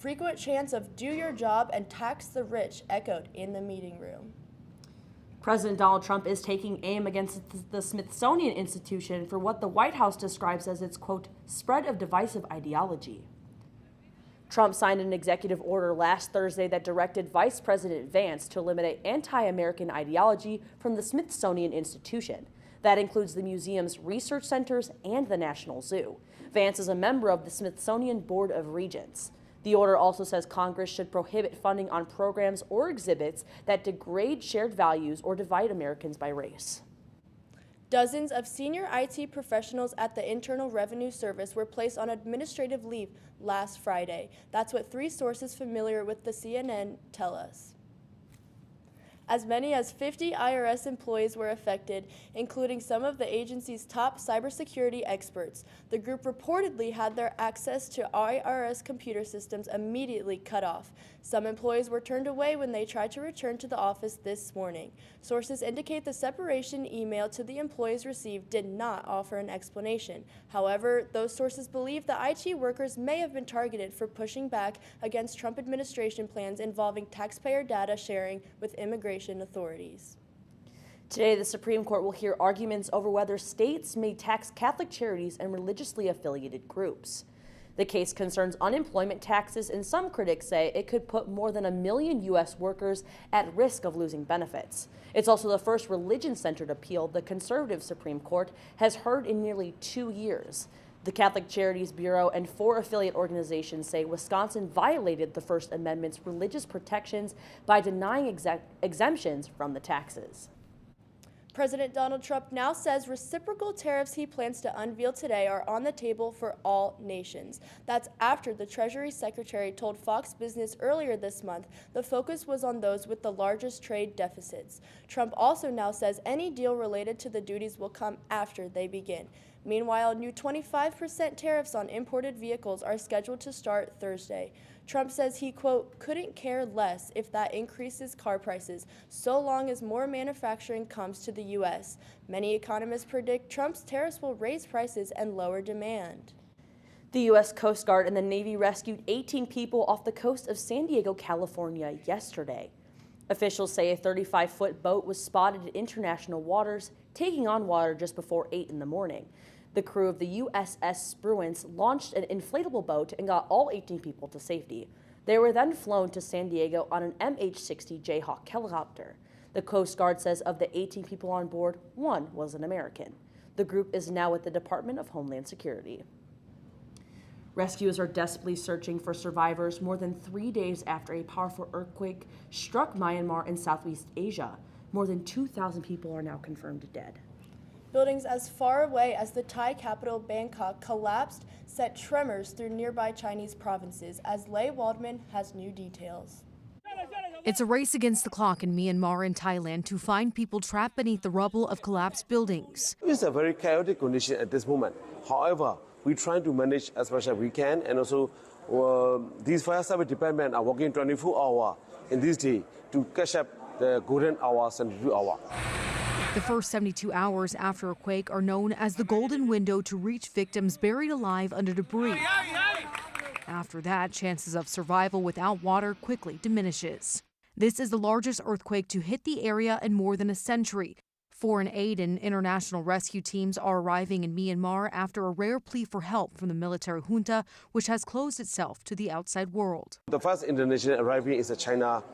Frequent chants of "do your job and tax the rich" echoed in the meeting room. President Donald Trump is taking aim against the Smithsonian Institution for what the White House describes as its, quote, spread of divisive ideology. Trump signed an executive order last Thursday that directed Vice President Vance to eliminate anti-American ideology from the Smithsonian Institution. That includes the museum's research centers and the National Zoo. Vance is a member of the Smithsonian Board of Regents. The order also says Congress should prohibit funding on programs or exhibits that degrade shared values or divide Americans by race. Dozens of senior IT professionals at the Internal Revenue Service were placed on administrative leave last Friday. That's what 3 sources familiar with the CNN tell us. As many as 50 IRS employees were affected, including some of the agency's top cybersecurity experts. The group reportedly had their access to IRS computer systems immediately cut off. Some employees were turned away when they tried to return to the office this morning. Sources indicate the separation email to the employees received did not offer an explanation. However, those sources believe the IT workers may have been targeted for pushing back against Trump administration plans involving taxpayer data sharing with immigration authorities. Today, the Supreme Court will hear arguments over whether states may tax Catholic charities and religiously affiliated groups. The case concerns unemployment taxes, and some critics say it could put more than 1 million U.S. workers at risk of losing benefits. It's also the first religion-centered appeal the conservative Supreme Court has heard in nearly 2 years. The Catholic Charities Bureau and 4 affiliate organizations say Wisconsin violated the First Amendment's religious protections by denying exemptions from the taxes. President Donald Trump now says reciprocal tariffs he plans to unveil today are on the table for all nations. That's after the Treasury Secretary told Fox Business earlier this month the focus was on those with the largest trade deficits. Trump also now says any deal related to the duties will come after they begin. Meanwhile, new 25% tariffs on imported vehicles are scheduled to start Thursday. Trump says he, quote, couldn't care less if that increases car prices, so long as more manufacturing comes to the U.S. Many economists predict Trump's tariffs will raise prices and lower demand. The U.S. Coast Guard and the Navy rescued 18 people off the coast of San Diego, California yesterday. Officials say a 35-foot boat was spotted in international waters, taking on water just before 8 in the morning. The crew of the USS Spruance launched an inflatable boat and got all 18 people to safety. They were then flown to San Diego on an MH-60 Jayhawk helicopter. The Coast Guard says of the 18 people on board, 1 was an American. The group is now with the Department of Homeland Security. Rescuers are desperately searching for survivors more than 3 days after a powerful earthquake struck Myanmar in Southeast Asia. More than 2,000 people are now confirmed dead. Buildings as far away as the Thai capital Bangkok collapsed, sent tremors through nearby Chinese provinces, as Leigh Waldman has new details. It's a race against the clock in Myanmar and Thailand to find people trapped beneath the rubble of collapsed buildings. It's a very chaotic condition at this moment. However, we're trying to manage as much as we can, and also these fire service departments are working 24 hours in this day to catch up the golden hours and review hours. The first 72 hours after a quake are known as the golden window to reach victims buried alive under debris. After that, chances of survival without water quickly diminishes. This is the largest earthquake to hit the area in more than a century. Foreign aid and international rescue teams are arriving in Myanmar after a rare plea for help from the military junta, which has closed itself to the outside world. The first international arriving is a China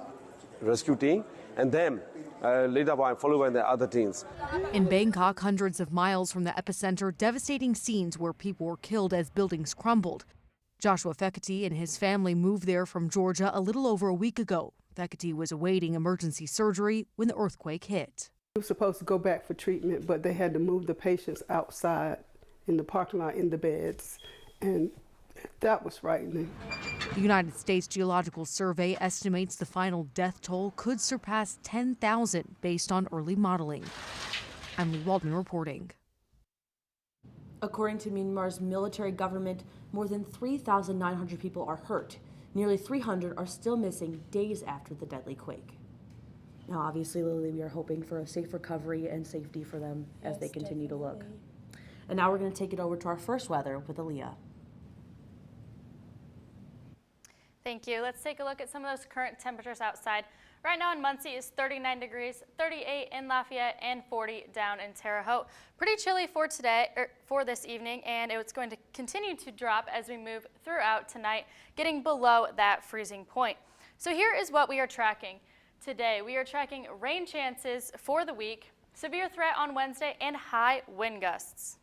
rescue team, and then later on followed by the other teams. In Bangkok, hundreds of miles from the epicenter, devastating scenes where people were killed as buildings crumbled. Joshua Fekete and his family moved there from Georgia a little over a week ago. Fekete was awaiting emergency surgery when the earthquake hit. He was supposed to go back for treatment, but they had to move the patients outside in the parking lot in the beds, and that was frightening. The United States Geological Survey estimates the final death toll could surpass 10,000 based on early modeling. I'm Leigh Waldman reporting. According to Myanmar's military government, more than 3,900 people are hurt. Nearly 300 are still missing days after the deadly quake. Now, obviously, Lily, we are hoping for a safe recovery and safety for them as they continue to look. And now we're going to take it over to our first weather with Aaliyah. Thank you. Let's take a look at some of those current temperatures outside. Right now in Muncie is 39 degrees, 38 in Lafayette, and 40 down in Terre Haute. Pretty chilly for today, for this evening, and it's going to continue to drop as we move throughout tonight, getting below that freezing point. So here is what we are tracking today. We are tracking rain chances for the week, severe threat on Wednesday, and high wind gusts.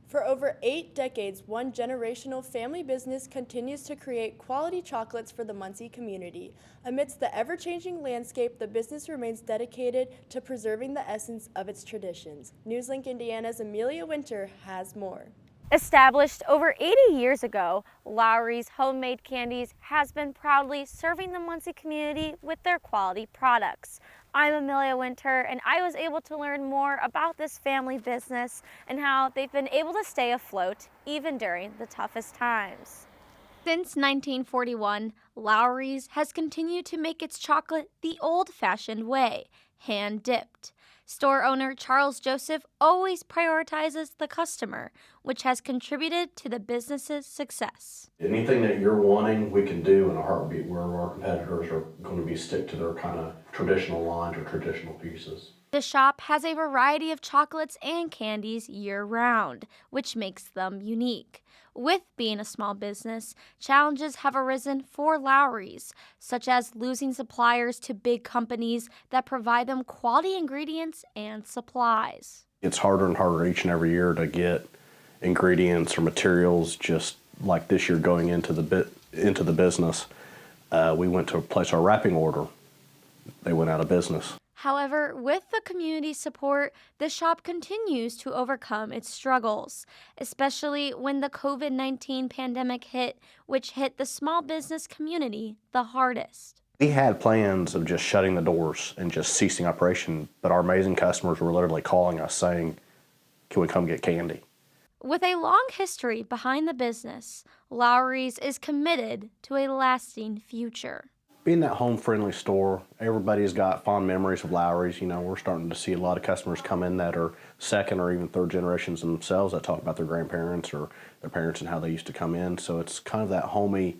For over 8 decades, one generational family business continues to create quality chocolates for the Muncie community. Amidst the ever-changing landscape, the business remains dedicated to preserving the essence of its traditions. NewsLink Indiana's Amelia Winter has more. Established over 80 years ago, Lowry's Homemade Candies has been proudly serving the Muncie community with their quality products. I'm Amelia Winter, and I was able to learn more about this family business and how they've been able to stay afloat even during the toughest times. Since 1941, Lowry's has continued to make its chocolate the old-fashioned way, hand-dipped. Store owner Charles Joseph always prioritizes the customer, which has contributed to the business's success. Anything that you're wanting, we can do in a heartbeat, where our competitors are going to stick to their kind of traditional lines or traditional pieces. The shop has a variety of chocolates and candies year-round, which makes them unique. With being a small business, challenges have arisen for Lowry's, such as losing suppliers to big companies that provide them quality ingredients and supplies. It's harder and harder each and every year to get ingredients or materials. Just like this year going into the business, we went to place our wrapping order. They went out of business. However, with the community support, the shop continues to overcome its struggles, especially when the COVID-19 pandemic hit, which hit the small business community the hardest. We had plans of just shutting the doors and just ceasing operation, but our amazing customers were literally calling us saying, "Can we come get candy?" With a long history behind the business, Lowry's is committed to a lasting future. Being that home-friendly store, everybody's got fond memories of Lowry's. You know, we're starting to see a lot of customers come in that are second or even third generations themselves that talk about their grandparents or their parents and how they used to come in. So it's kind of that homey,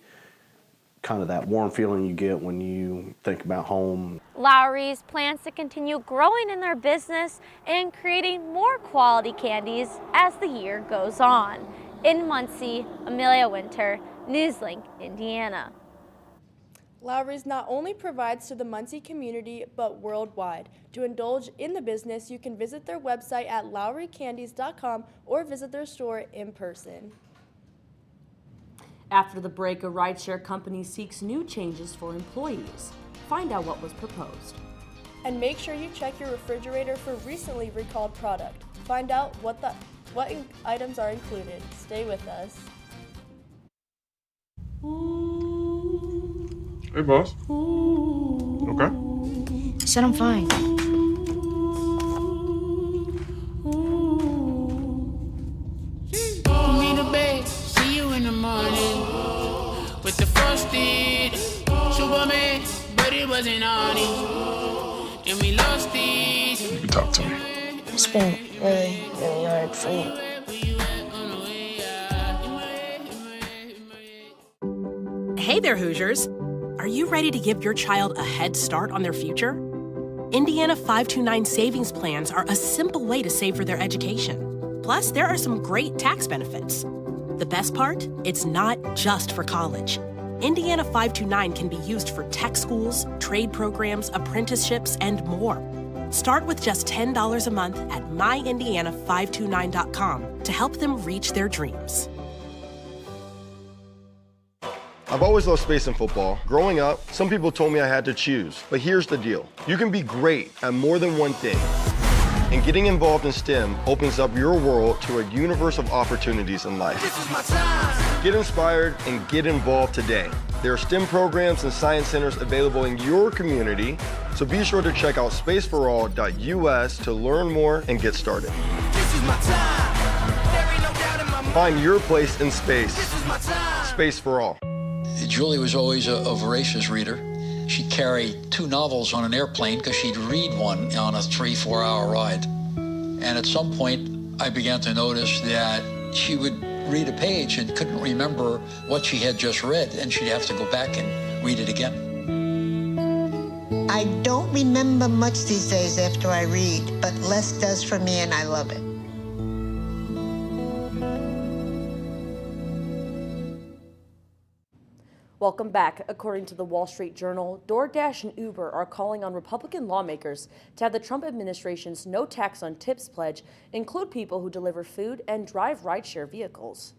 kind of that warm feeling you get when you think about home. Lowry's plans to continue growing in their business and creating more quality candies as the year goes on. In Muncie, Amelia Winter, NewsLink, Indiana. Lowry's not only provides to the Muncie community, but worldwide. To indulge in the business, you can visit their website at lowrycandies.com or visit their store in person. After the break, a rideshare company seeks new changes for employees. Find out what was proposed. And make sure you check your refrigerator for recently recalled product. Find out what items are included. Stay with us. Hey, boss. Okay. I said I'm fine. Put me to bed, see you in the morning. With the frosted Superman, but it wasn't on it. And we lost these. You can talk to me. It's been really, really hard for me. Hey there, Hoosiers. Are you ready to give your child a head start on their future? Indiana 529 savings plans are a simple way to save for their education. Plus, there are some great tax benefits. The best part? It's not just for college. Indiana 529 can be used for tech schools, trade programs, apprenticeships, and more. Start with just $10 a month at myindiana529.com to help them reach their dreams. I've always loved space and football. Growing up, some people told me I had to choose. But here's the deal. You can be great at more than one thing. And getting involved in STEM opens up your world to a universe of opportunities in life. This is my time. Get inspired and get involved today. There are STEM programs and science centers available in your community, so be sure to check out spaceforall.us to learn more and get started. This is my time. There ain't no doubt in my mind. Find your place in space. This is my time. Space for All. Julie was always a voracious reader. She'd carry 2 novels on an airplane because she'd read one on a 3-4 hour ride. And at some point, I began to notice that she would read a page and couldn't remember what she had just read, and she'd have to go back and read it again. I don't remember much these days after I read, but less does for me, and I love it. Welcome back. According to the Wall Street Journal, DoorDash and Uber are calling on Republican lawmakers to have the Trump administration's no tax on tips pledge include people who deliver food and drive rideshare vehicles.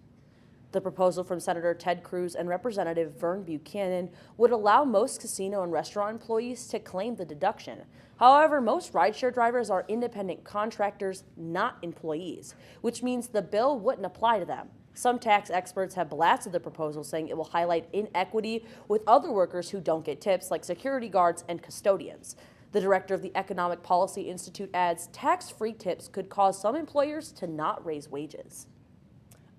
The proposal from Senator Ted Cruz and Representative Vern Buchanan would allow most casino and restaurant employees to claim the deduction. However, most rideshare drivers are independent contractors, not employees, which means the bill wouldn't apply to them. Some tax experts have blasted the proposal, saying it will highlight inequity with other workers who don't get tips, like security guards and custodians. The director of the Economic Policy Institute adds tax-free tips could cause some employers to not raise wages.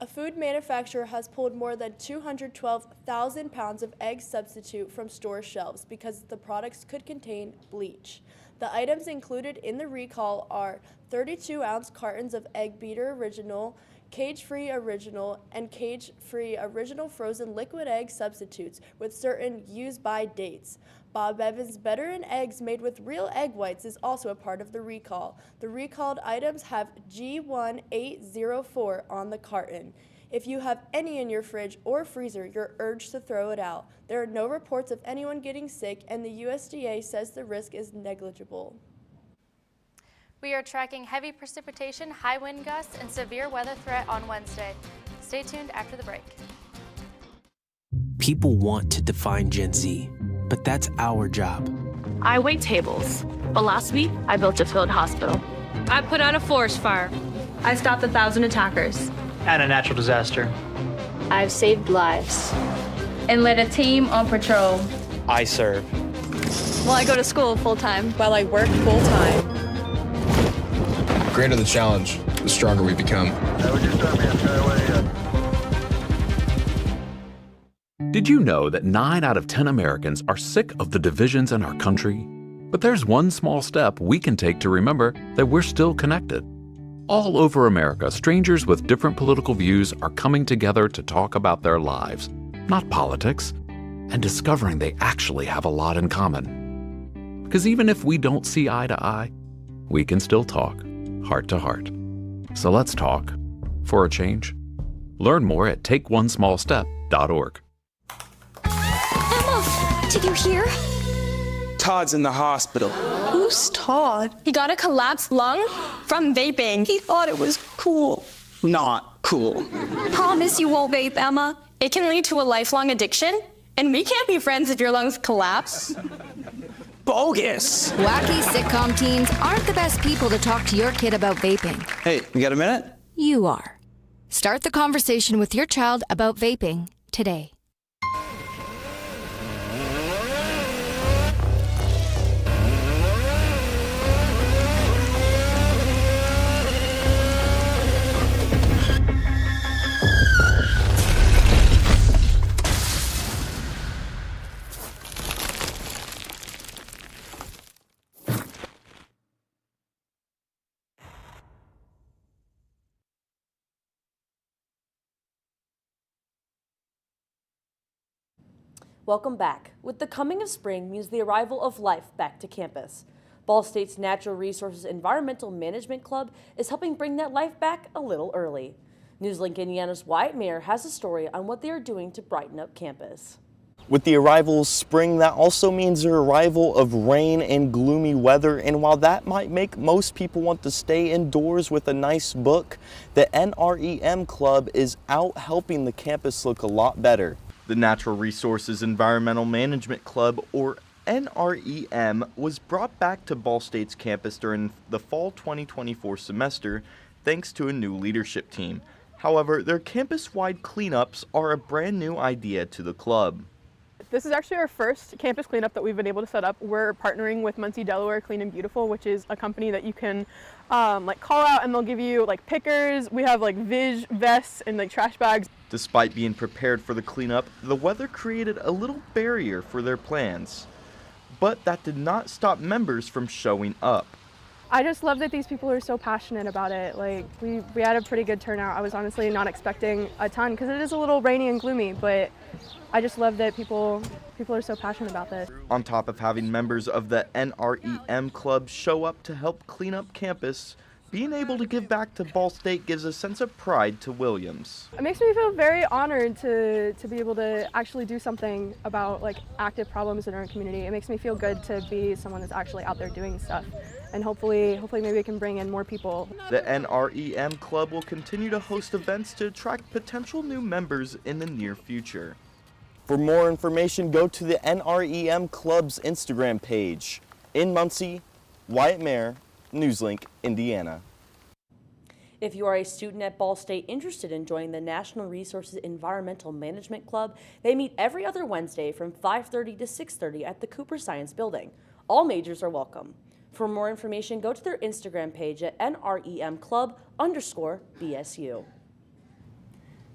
A food manufacturer has pulled more than 212,000 pounds of egg substitute from store shelves because the products could contain bleach. The items included in the recall are 32-ounce cartons of Egg Beater Original, Cage-Free Original, and Cage-Free Original frozen liquid egg substitutes with certain use-by dates. Bob Evans Better in Eggs made with real egg whites is also a part of the recall. The recalled items have G1804 on the carton. If you have any in your fridge or freezer, you're urged to throw it out. There are no reports of anyone getting sick, and the USDA says the risk is negligible. We are tracking heavy precipitation, high wind gusts, and severe weather threat on Wednesday. Stay tuned after the break. People want to define Gen Z, but that's our job. I wait tables, but last week I built a field hospital. I put out a forest fire. I stopped 1,000 attackers. And a natural disaster. I've saved lives and led a team on patrol. I serve. While I go to school full-time. While I work full-time. The greater the challenge, the stronger we become. Did you know that 9 out of 10 Americans are sick of the divisions in our country? But there's one small step we can take to remember that we're still connected. All over America, strangers with different political views are coming together to talk about their lives, not politics, and discovering they actually have a lot in common. Because even if we don't see eye to eye, we can still talk, heart to heart. So let's talk, for a change. Learn more at takeonesmallstep.org. Emma, did you hear? Todd's in the hospital. Who's Todd? He got a collapsed lung from vaping. He thought it was cool. Not cool. Promise you won't vape, Emma. It can lead to a lifelong addiction, and we can't be friends if your lungs collapse. Bogus. Wacky sitcom teens aren't the best people to talk to your kid about vaping. Hey, you got a minute? You are. Start the conversation with your child about vaping today. Welcome back. With the coming of spring means the arrival of life back to campus. Ball State's Natural Resources Environmental Management Club is helping bring that life back a little early. NewsLink Indiana's Wyatt Mayer has a story on what they are doing to brighten up campus. With the arrival of spring, that also means the arrival of rain and gloomy weather, and while that might make most people want to stay indoors with a nice book, the NREM Club is out helping the campus look a lot better. The Natural Resources Environmental Management Club, or NREM, was brought back to Ball State's campus during the fall 2024 semester thanks to a new leadership team. However, their campus-wide cleanups are a brand new idea to the club. This is actually our first campus cleanup that we've been able to set up. We're partnering with Muncie, Delaware Clean and Beautiful, which is a company that you can call out and they'll give you pickers. We have Vig vests and trash bags. Despite being prepared for the cleanup, the weather created a little barrier for their plans. But that did not stop members from showing up. I just love that these people are so passionate about it. Like, we had a pretty good turnout. I was honestly not expecting a ton because it is a little rainy and gloomy, but I just love that people are so passionate about this. On top of having members of the NREM club show up to help clean up campus, being able to give back to Ball State gives a sense of pride to Williams. It makes me feel very honored to be able to actually do something about like active problems in our community. It makes me feel good to be someone that's actually out there doing stuff. And hopefully maybe we can bring in more people. The NREM club will continue to host events to attract potential new members in the near future. For more information, go to the NREM club's Instagram page. In Muncie, Wyatt Mayer, NewsLink, Indiana. If you are a student at Ball State interested in joining the National Resources Environmental Management Club, they meet every other Wednesday from 5:30 to 6:30 at the Cooper Science Building. All majors are welcome. For more information, go to their Instagram page at NREMclub_BSU.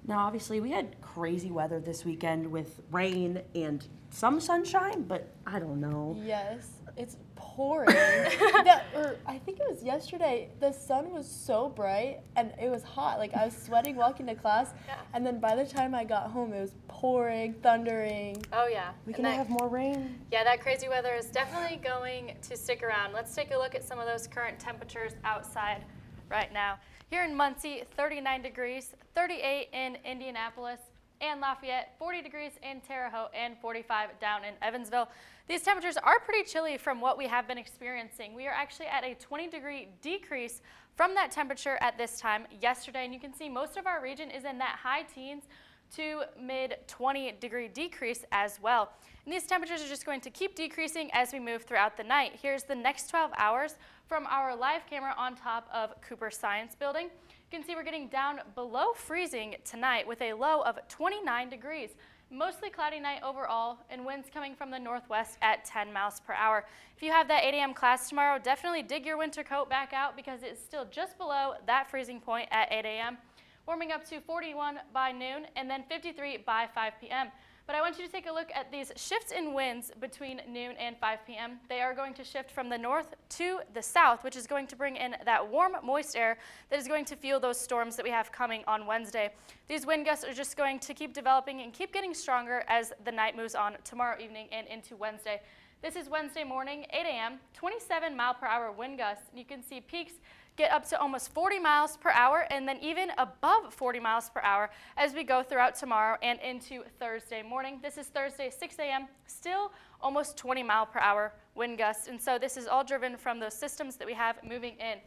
Now, obviously, we had crazy weather this weekend with rain and some sunshine, but I don't know. Yes, it's pouring. I think it was yesterday, the sun was so bright and it was hot. Like, I was sweating walking to class, and then by the time I got home, it was pouring, thundering. Oh, yeah. We can have more rain. Yeah, that crazy weather is definitely going to stick around. Let's take a look at some of those current temperatures outside right now. Here in Muncie, 39 degrees, 38 in Indianapolis and Lafayette, 40 degrees in Terre Haute, and 45 down in Evansville. These temperatures are pretty chilly from what we have been experiencing. We are actually at a 20-degree decrease from that temperature at this time yesterday, and you can see most of our region is in that high teens to mid 20-degree decrease as well. And these temperatures are just going to keep decreasing as we move throughout the night. Here's the next 12 hours from our live camera on top of Cooper Science Building. You can see we're getting down below freezing tonight with a low of 29 degrees. Mostly cloudy night overall, and winds coming from the northwest at 10 miles per hour. If you have that 8 a.m. class tomorrow, definitely dig your winter coat back out because it's still just below that freezing point at 8 a.m. Warming up to 41 by noon and then 53 by 5 p.m. But I want you to take a look at these shifts in winds between noon and 5 p.m. They are going to shift from the north to the south, which is going to bring in that warm, moist air that is going to fuel those storms that we have coming on Wednesday. These wind gusts are just going to keep developing and keep getting stronger as the night moves on tomorrow evening and into Wednesday. This is Wednesday morning, 8 a.m., 27 mile per hour wind gusts. And you can see peaks get up to almost 40 miles per hour and then even above 40 miles per hour as we go throughout tomorrow and into Thursday morning. This is Thursday, 6 a.m., still almost 20 mile per hour wind gusts. And so this is all driven from those systems that we have moving in.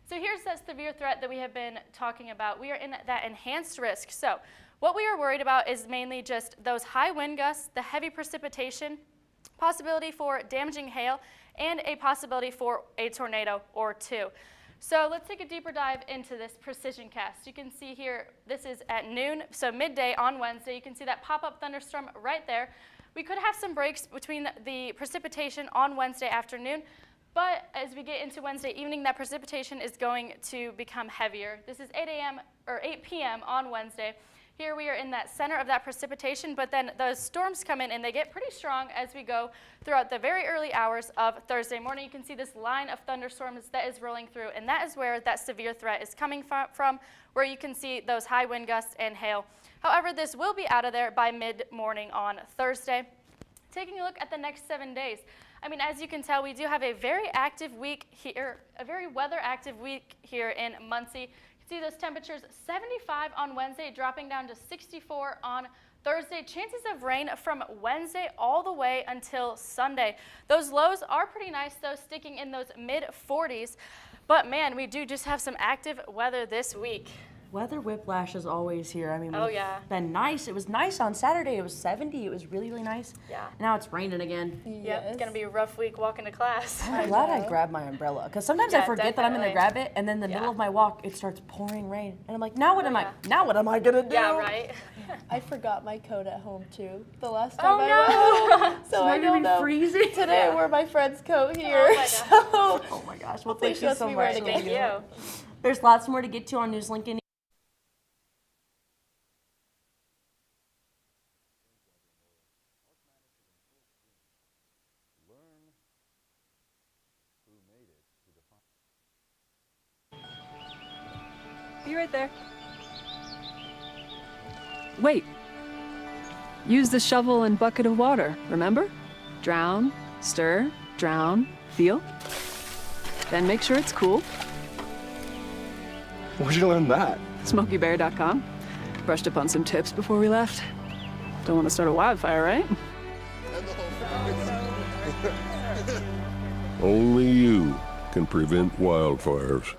So here's that severe threat that we have been talking about. We are in that enhanced risk. So what we are worried about is mainly just those high wind gusts, the heavy precipitation, possibility for damaging hail, and a possibility for a tornado or two. So let's take a deeper dive into this precision cast. You can see here, this is at noon, so midday on Wednesday. You can see that pop-up thunderstorm right there. We could have some breaks between the precipitation on Wednesday afternoon, but as we get into Wednesday evening, that precipitation is going to become heavier. This is 8 a.m. or 8 p.m. on Wednesday. Here we are in that center of that precipitation, but then those storms come in and they get pretty strong as we go throughout the very early hours of Thursday morning. You can see this line of thunderstorms that is rolling through, and that is where that severe threat is coming from, where you can see those high wind gusts and hail. However, this will be out of there by mid-morning on Thursday. Taking a look at the next 7 days. I mean, as you can tell, we do have a very active week here, a very weather-active week here in Muncie. See those temperatures, 75 on Wednesday, dropping down to 64 on Thursday. Chances of rain from Wednesday all the way until Sunday. Those lows are pretty nice, though, sticking in those mid-40s. But, man, we do just have some active weather this week. Weather whiplash is always here. I mean, oh, yeah. Been nice. It was nice on Saturday. It was 70. It was really, really nice. Yeah. Now it's raining again. Yep, it's going to be a rough week walking to class. I'm glad I grabbed my umbrella because sometimes I forget that I'm going to grab it, and then in the middle of my walk, it starts pouring rain. And I'm like, now what am I going to do? Yeah, right. I forgot my coat at home, too, the last time I went. So I don't know. Freezing? Today I wore my friend's coat here. Oh, my gosh. Well, thank you so much. Thank you. There's lots more to get to on NewsLink. be right there. Wait. Use the shovel and bucket of water, remember? Drown, stir, drown, feel. Then make sure it's cool. Where'd you learn that? SmokeyBear.com. Brushed up on some tips before we left. Don't want to start a wildfire, right? Only you can prevent wildfires.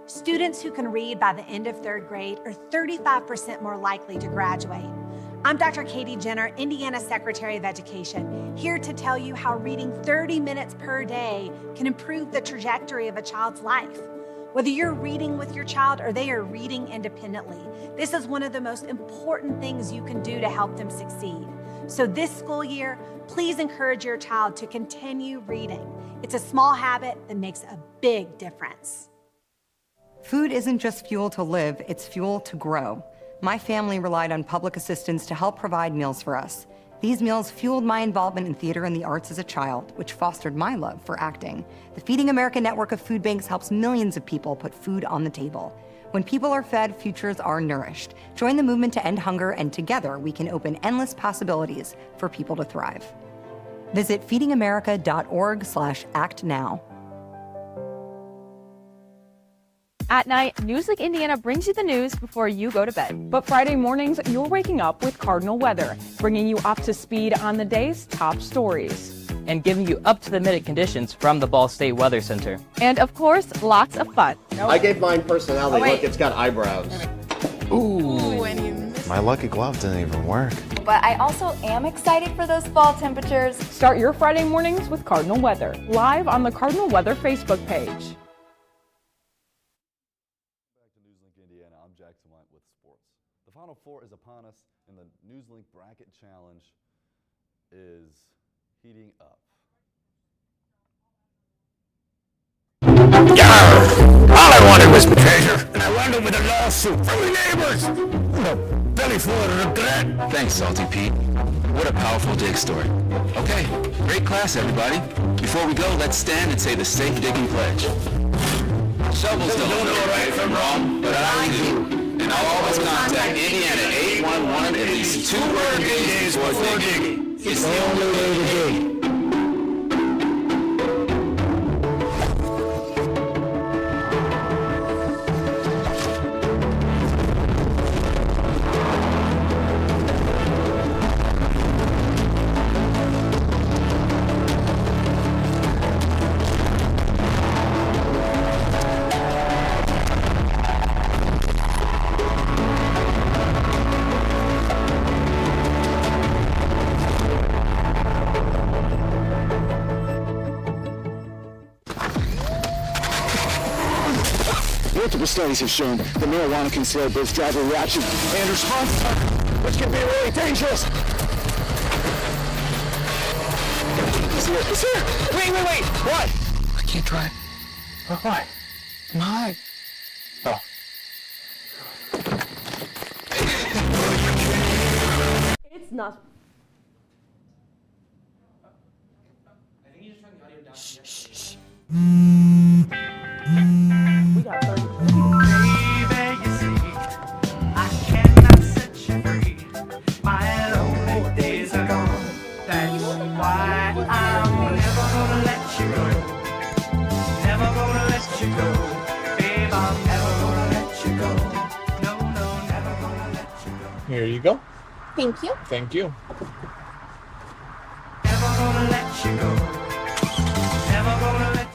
Students who can read by the end of 3rd grade are 35% more likely to graduate. I'm Dr. Katie Jenner, Indiana Secretary of Education, here to tell you how reading 30 minutes per day can improve the trajectory of a child's life. Whether you're reading with your child or they are reading independently, this is one of the most important things you can do to help them succeed. So this school year, please encourage your child to continue reading. It's a small habit that makes a big difference. Food isn't just fuel to live, it's fuel to grow. My family relied on public assistance to help provide meals for us. These meals fueled my involvement in theater and the arts as a child, which fostered my love for acting. The Feeding America network of food banks helps millions of people put food on the table. When people are fed, futures are nourished. Join the movement to end hunger, and together we can open endless possibilities for people to thrive. Visit feedingamerica.org/actnow. At night, NewsLink Indiana brings you the news before you go to bed. But Friday mornings, you're waking up with Cardinal Weather, bringing you up to speed on the day's top stories. And giving you up-to-the-minute conditions from the Ball State Weather Center. And of course, lots of fun. I gave mine personality. Look, it's got eyebrows. Ooh, my lucky glove didn't even work. But I also am excited for those fall temperatures. Start your Friday mornings with Cardinal Weather, live on the Cardinal Weather Facebook page. The Final Four is upon us, and the NewsLink Bracket Challenge is heating up. All I wanted was my treasure, and I wound up with a lawsuit from the neighbors. A belly full of regret. Thanks, Salty Pete. What a powerful dig story. Okay, great class, everybody. Before we go, let's stand and say the safe digging pledge. Shovels don't know right from wrong, but I do. And I'll always contact Indiana 811 at least 2 working days before digging. It's the only way to dig. Multiple studies have shown that marijuana can slow both driver reaction and response time, which can be really dangerous. It's here! Wait! What? I can't drive. Why? I'm high. Oh. It's not. I think you just turn the audio down. Shh. We got 30. Baby, you see, I cannot set you free. My lonely days are gone. That's why I'm never gonna let you go. Never gonna let you go. Babe, I'm never gonna let you go. No, never gonna let you go. Here you go. Thank you. Thank you. Never gonna let you go. Never gonna let you go.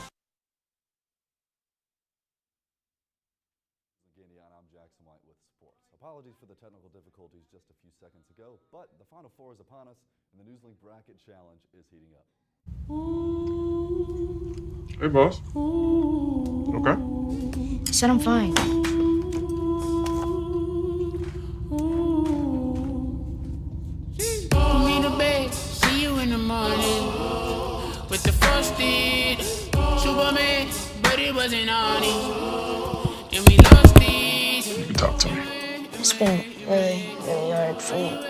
Apologies for the technical difficulties just a few seconds ago, but the Final Four is upon us, and the NewsLink Bracket Challenge is heating up. Hey, boss. Okay? I said I'm fine. Put me to bed, see you in the morning. With the first date, Superman, but it wasn't on it. And we lost it. You can talk to me. It's been really hard for me.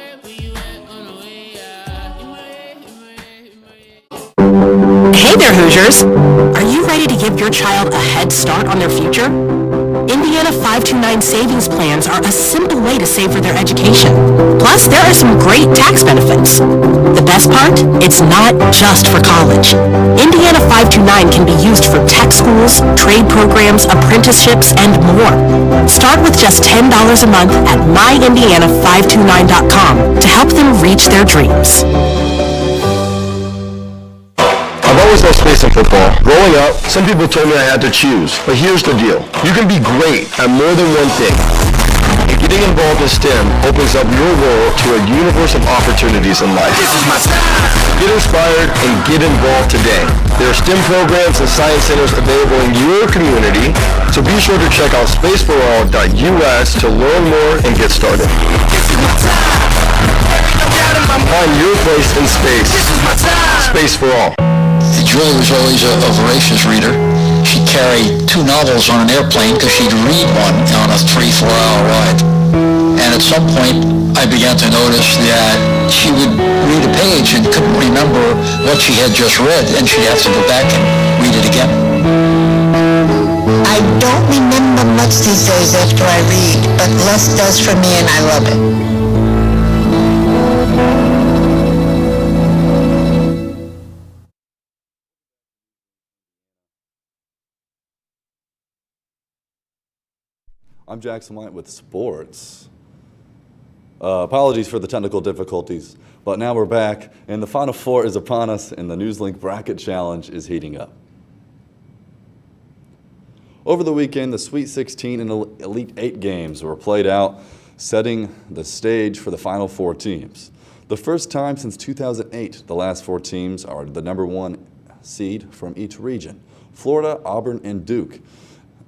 Hey there, Hoosiers! Are you ready to give your child a head start on their future? Indiana Indiana 529 savings plans are a simple way to save for their education. Plus, there are some great tax benefits. The best part? It's not just for college. Indiana 529 can be used for tech schools, trade programs, apprenticeships, and more. Start with just $10 a month at myindiana529.com to help them reach their dreams. I've always loved space and football. Growing up, some people told me I had to choose. But here's the deal. You can be great at more than one thing. Getting involved in STEM opens up your world to a universe of opportunities in life. This is my time. Get inspired and get involved today. There are STEM programs and science centers available in your community, so be sure to check out spaceforall.us to learn more and get started. This is my time. Find your place in space. This is my time. Space for All. Julie was always a voracious reader. She'd carry 2 novels on an airplane because she'd read one on a 3-4 hour ride. And at some point, I began to notice that she would read a page and couldn't remember what she had just read, and she'd have to go back and read it again. I don't remember much these days after I read, but less does for me and I love it. I'm Jackson White with sports. Apologies for the technical difficulties, but now we're back, and the Final Four is upon us, and the NewsLink Bracket Challenge is heating up. Over the weekend, the Sweet 16 and Elite 8 games were played out, setting the stage for the Final Four teams. The first time since 2008, the last 4 teams are the #1 seed from each region. Florida, Auburn, and Duke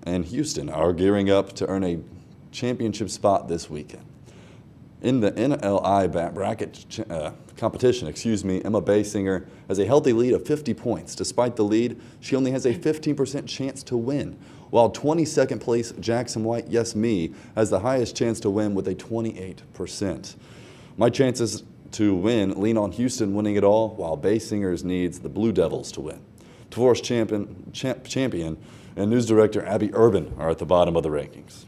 and Houston are gearing up to earn a championship spot this weekend. In the NLI bracket competition, Emma Basinger has a healthy lead of 50 points. Despite the lead, she only has a 15% chance to win, while 22nd place Jackson White, yes me, has the highest chance to win with a 28%. My chances to win lean on Houston winning it all, while Basinger's needs the Blue Devils to win. Divorce champion and news director Abby Urban are at the bottom of the rankings.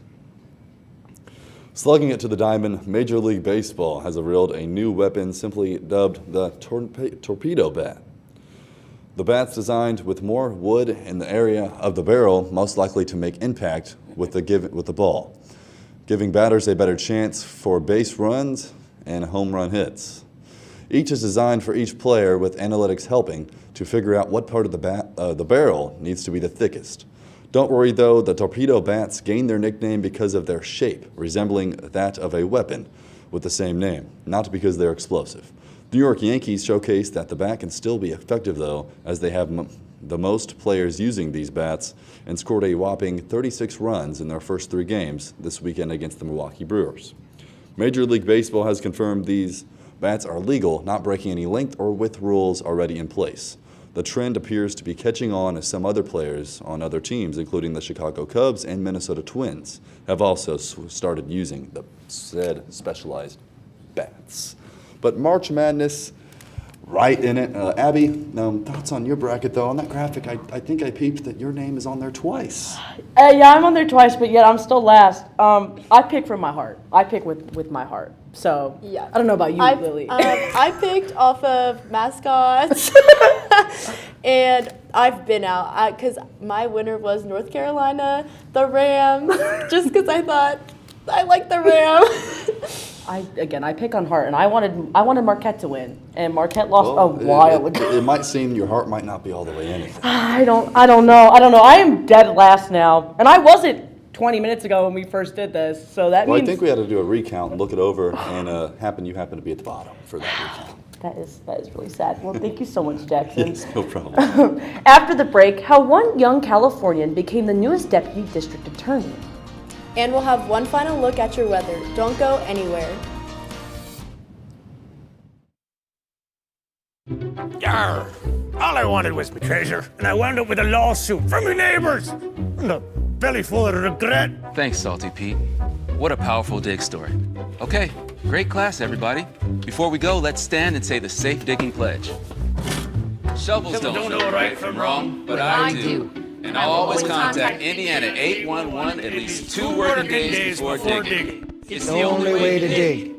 Slugging it to the diamond, Major League Baseball has unveiled a new weapon simply dubbed the torpedo bat. The bat's designed with more wood in the area of the barrel, most likely to make impact with the ball, giving batters a better chance for base runs and home run hits. Each is designed for each player, with analytics helping to figure out what part of the barrel needs to be the thickest. Don't worry though, the torpedo bats gained their nickname because of their shape, resembling that of a weapon with the same name, not because they're explosive. The New York Yankees showcased that the bat can still be effective though, as they have the most players using these bats and scored a whopping 36 runs in their first 3 games this weekend against the Milwaukee Brewers. Major League Baseball has confirmed these bats are legal, not breaking any length or width rules already in place. The trend appears to be catching on as some other players on other teams, including the Chicago Cubs and Minnesota Twins, have also started using the said specialized bats. But March Madness, right in it. Abby, thoughts on your bracket though? On that graphic, I think I peeped that your name is on there twice. Yeah, I'm on there twice, but yet I'm still last. I pick from my heart. I pick with my heart. So yeah. I don't know about you, Lily. I picked off of mascots, and I've been out because my winner was North Carolina, the Rams, just because I thought I like the Rams. I pick on heart, and I wanted Marquette to win, and Marquette lost a while ago. It might seem your heart might not be all the way in it. I don't know. I am dead last now, and I wasn't 20 minutes ago when we first did this, so that means... I think we had to do a recount and look it over, and you happen to be at the bottom for that recount. That is really sad. Well, thank you so much, Jackson. Yes, no problem. After the break, how one young Californian became the newest deputy district attorney. And we'll have one final look at your weather. Don't go anywhere. Yarr! All I wanted was my treasure, and I wound up with a lawsuit from my neighbors. And a belly full of regret. Thanks, Salty Pete. What a powerful dig story. Okay, great class, everybody. Before we go, let's stand and say the safe digging pledge. Shovels don't know right from wrong, but I do. And always contact Indiana 811 at least 2 working days before digging. It's the only way to dig.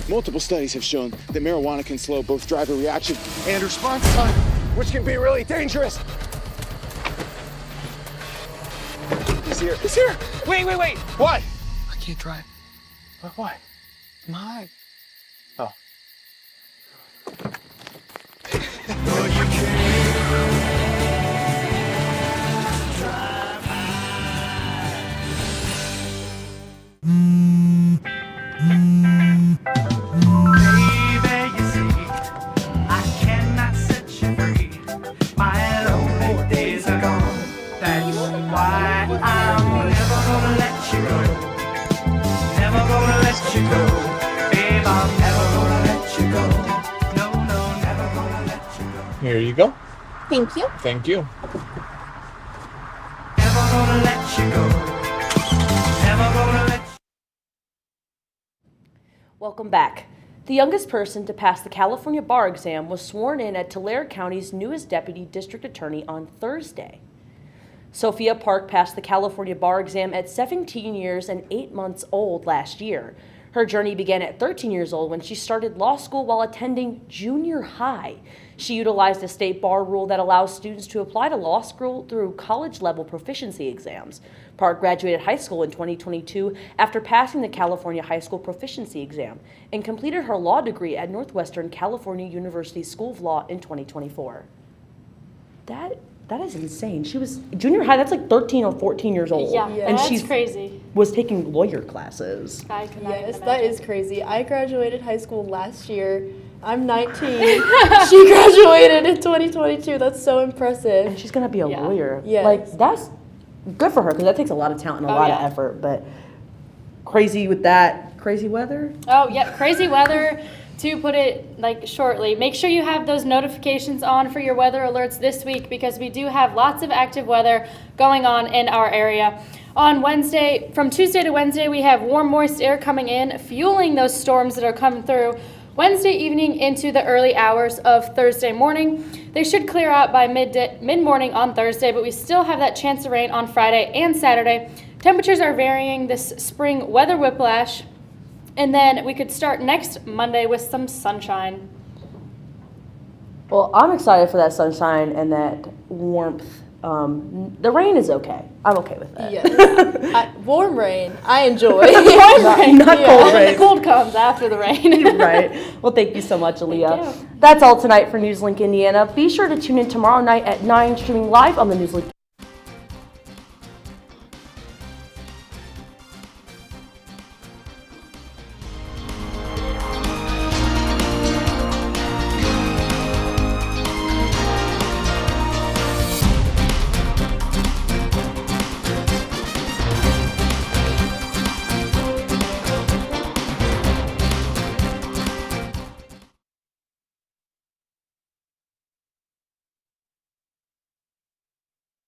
Multiple studies have shown that marijuana can slow both driver reaction and response time, which can be really dangerous. He's here. He's here. Wait. What? I can't drive. Why? My. Oh. Here you go. Thank you. Thank you. Welcome back. The youngest person to pass the California bar exam was sworn in at Tulare County's newest deputy district attorney on Thursday. Sophia Park passed the California bar exam at 17 years and 8 months old last year. Her journey began at 13 years old when she started law school while attending junior high. She utilized a state bar rule that allows students to apply to law school through college-level proficiency exams. Park graduated high school in 2022 after passing the California High School Proficiency Exam and completed her law degree at Northwestern California University School of Law in 2024. That is insane. She was junior high, that's like 13 or 14 years old. Yeah, and that's she's crazy. Was taking lawyer classes. Yes, that is crazy. I graduated high school last year. I'm 19. She graduated in 2022. That's so impressive. And she's going to be a lawyer. Yes. Like, that's good for her because that takes a lot of talent and a lot of effort. But crazy with that. Crazy weather? Oh, yeah, crazy weather. To put it like shortly, make sure you have those notifications on for your weather alerts this week because we do have lots of active weather going on in our area. On Wednesday, from Tuesday to Wednesday, we have warm, moist air coming in, fueling those storms that are coming through Wednesday evening into the early hours of Thursday morning. They should clear out by mid-morning on Thursday, but we still have that chance of rain on Friday and Saturday. Temperatures are varying this spring weather whiplash. And then we could start next Monday with some sunshine. Well, I'm excited for that sunshine and that warmth. The rain is okay. I'm okay with that. Yes. Warm rain, I enjoy. Warm rain, not cold rain. The cold comes after the rain. Right. Well, thank you so much, Aaliyah. That's all tonight for NewsLink Indiana. Be sure to tune in tomorrow night at 9, streaming live on the NewsLink